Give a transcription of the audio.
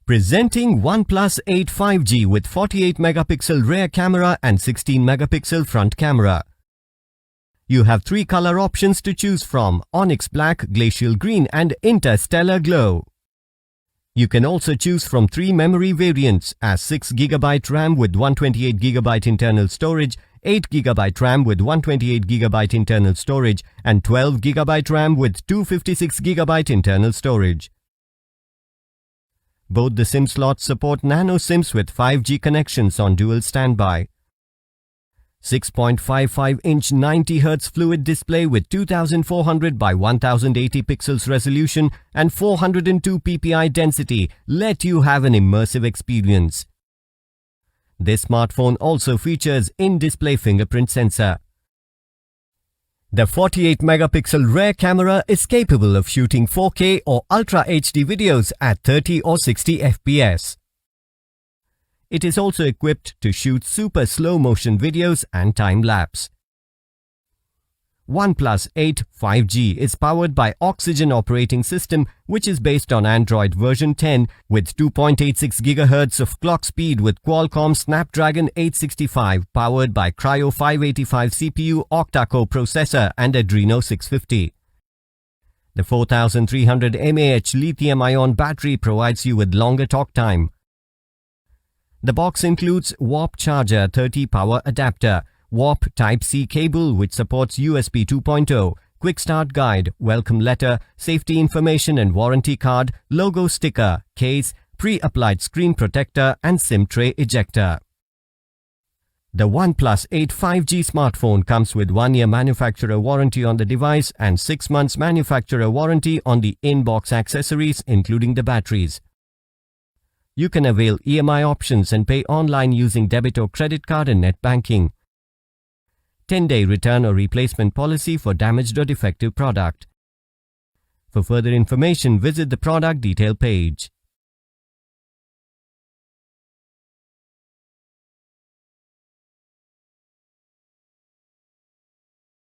Presenting OnePlus 8 5G with 48-megapixel rear camera and 16-megapixel front camera. You have 3 color options to choose from: Onyx Black, Glacial Green and Interstellar Glow. You can also choose from 3 memory variants as 6GB RAM with 128GB internal storage, 8GB RAM with 128GB internal storage and 12GB RAM with 256GB internal storage. Both the SIM slots support nano SIMs with 5G connections on dual standby. 6.55-inch 90Hz Fliud display with 2400 by 1080 pixels resolution and 402 ppi density let you have an immersive experience. This smartphone also features in-display fingerprint sensor. The 48-megapixel rear camera is capable of shooting 4K or Ultra HD videos at 30 or 60 FPS. It is also equipped to shoot super slow-motion videos and time-lapse. OnePlus 8 5G is powered by Oxygen operating system, which is based on Android version 10 with 2.86 GHz of clock speed with Qualcomm Snapdragon 865 powered by Cryo 585 CPU octa-core processor and Adreno 650. The 4300 mAh lithium-ion battery provides you with longer talk time. The box includes Warp Charger 30 power adapter, Warp Type-C cable which supports USB 2.0, Quick Start Guide, Welcome Letter, Safety Information and Warranty Card, Logo Sticker, Case, Pre-applied Screen Protector and SIM Tray Ejector. The OnePlus 8 5G smartphone comes with 1-year manufacturer warranty on the device and 6 months manufacturer warranty on the in-box accessories including the batteries. You can avail EMI options and pay online using debit or credit card and net banking. 10-day return or replacement policy for damaged or defective product. For further information, visit the product detail page.